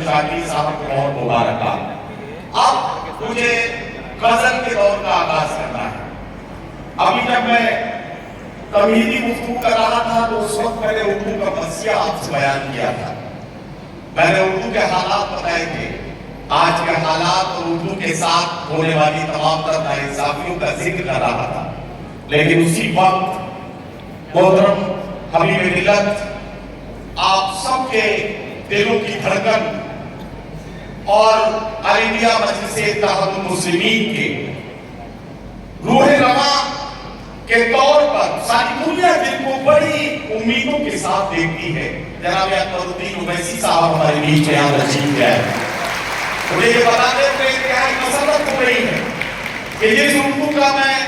شاکری صاحب کو بہت مبارکباد۔ اب مجھے غزل کے دور کا آغاز کرنا ہے۔ ابھی جب میں تمہیدی گفتگو کر رہا تھا تو اس وقت میں نے اردو کا مرثیہ آپ سے بیان کیا تھا۔ میں نے اردو کے حالات بتائے تھے، آج کے حالات اور اردو کے ساتھ ہونے والی تمام تر ناانصافیوں کا ذکر کر رہا تھا، لیکن اسی وقت محترم حبیب ملت آپ سب کے دلوں کی دھڑکن اور آل انڈیا مجلس اتحاد المسلمین کے روح رواں کے طور پر ساری دنیا جن کو بڑی امیدوں کے ساتھ دیکھتی ہے، جناب اکبر الدین اویسی صاحب ہمارے بیچ یہاں تشریف لائے ہیں۔ مجھے یہ بتاتے ہوئے انتہائی مسرت ہو رہی ہے کہ جس اردو کا میں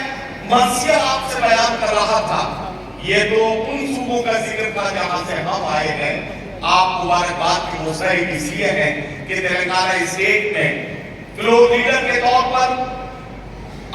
مرثیہ آپ سے بیان کر رہا تھا، یہ تو ان صوبوں کا ذکر تھا جہاں سے ہم آئے ہیں۔ آپ مبارکباد کے مستحق اس لیے ہیں کہ تلنگانہ اسٹیٹ میں فلور لیڈر کے طور پر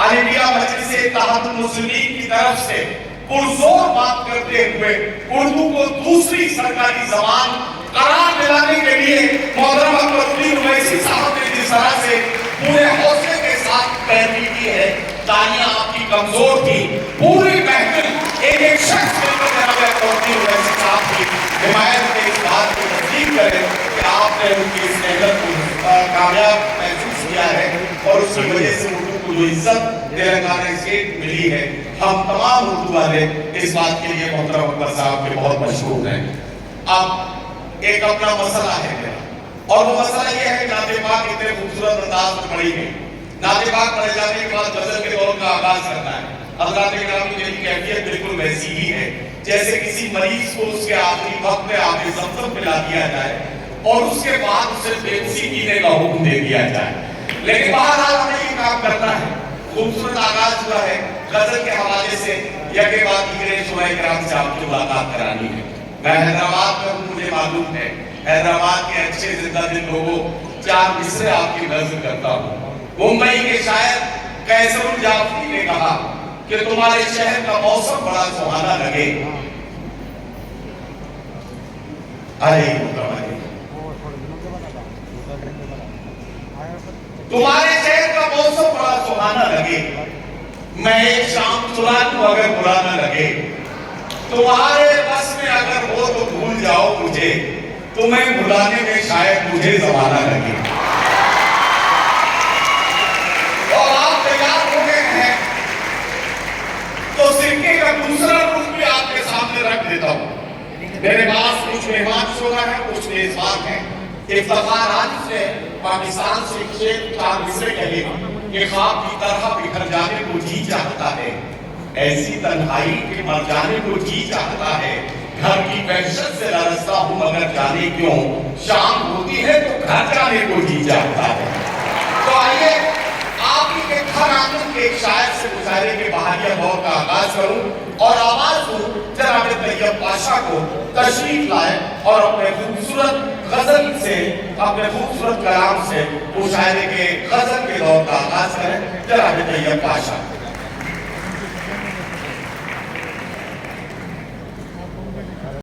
آل انڈیا مجلس اتحاد المسلمین کی طرف سے پرزور بات کرتے ہوئے اردو کو دوسری سرکاری زبان قرار دلانے کے لیے محترم اکبر الدین اویسی صاحب نے جس طرح سے پورے حوصلے کے ساتھ پیروی کی ہے، تالیاں آپ کی کمزور تھی، پوری محفل ایک شخص مل کر جناب اکبر الدین اویسی صاحب کی حمایت کے اس بات کو تصدیق کرے کہ آپ نے ان کی اس محنت کو کامیاب محسوس کیا ہے، اور اس کی وجہ سے اردو کو جو عزت تلنگانہ اسٹیٹ ملی ہے، ہم تمام اردو والے اس بات کے لیے محترم اکبر صاحب کے بہت مشہور ہیں۔ اب ایک اپنا مسئلہ ہے میرا، اور وہ مسئلہ یہ ہے کہ نعت پاک اتنے خوبصورت انداز میں پڑھی ہے، نعت پاک پڑھے جانے کے بعد غزل کے دور کا آغاز کرنا ہے۔ حضرات کرام کی میری کیفیت بالکل ویسی ہی ہے جیسے کسی مریض کو اس کے آخری وقت میں آب زمزم پلا دیا جائے اور اس کے بعد اسے بیہوشی پینے کا حکم دے دیا جائے، لیکن بہرحال ہمیں یہ کام کرنا ہے۔ خوبصورت آغاز ہوا ہے غزل کے حوالے سے، یکے بعد دیگرے شعراء کرام سے آپ کی ملاقات کرانی ہے۔ میں حیدرآباد میں ہوں، مجھے معلوم ہے حیدرآباد کے اچھے زندہ دل لوگوں، 4 مصرے آپ کی نظر کرتا ہوں۔ ممبئی کے شاعر قیصر الجعفری نے کہا کہ تمہارے شہر کا موسم بڑا سہانا لگے، تمہارے شہر کا موسم بڑا سہانا لگے، میں ایک شام چلا لوں اگر برا نہ لگے، تمہارے بس میں اگر ہو تو بھول جاؤ مجھے، تمہیں بھلانے میں شاید مجھے زمانہ لگے۔ اور آپ تیار ہو گئے ہیں تو سکے کا دوسرا رخ بھی آپ کے سامنے رکھ دیتا ہوں۔ میرے پاس کچھ مہمان شعراء ہیں، کچھ میزبان ہیں۔ افتخار عاجز نے پاکستان سے ایک شعر 4 مصرے کہے کہ خواب کی طرح بکھر جانے کو جی چاہتا ہے، ایسی تنہائی کہ مر جانے کو جی چاہتا ہے، گھر کی وحشت سے لرزتا ہوں مگر جانے کیوں، شام ہوتی ہے تو گھر جانے کو جی چاہتا ہے۔ تو آئیے آپ ہی کے گھر آنگن کے ایک شاعر سے مشاعرے کے بہاریہ دور کا آغاز کروں اور آواز دوں جناب طیب پاشا کو تشریف لائے اور اپنے خوبصورت غزل سے، اپنے خوبصورت کلام سے مشاعرے کے غزل کے دور کا آغاز کریں۔ جناب طیب پاشا۔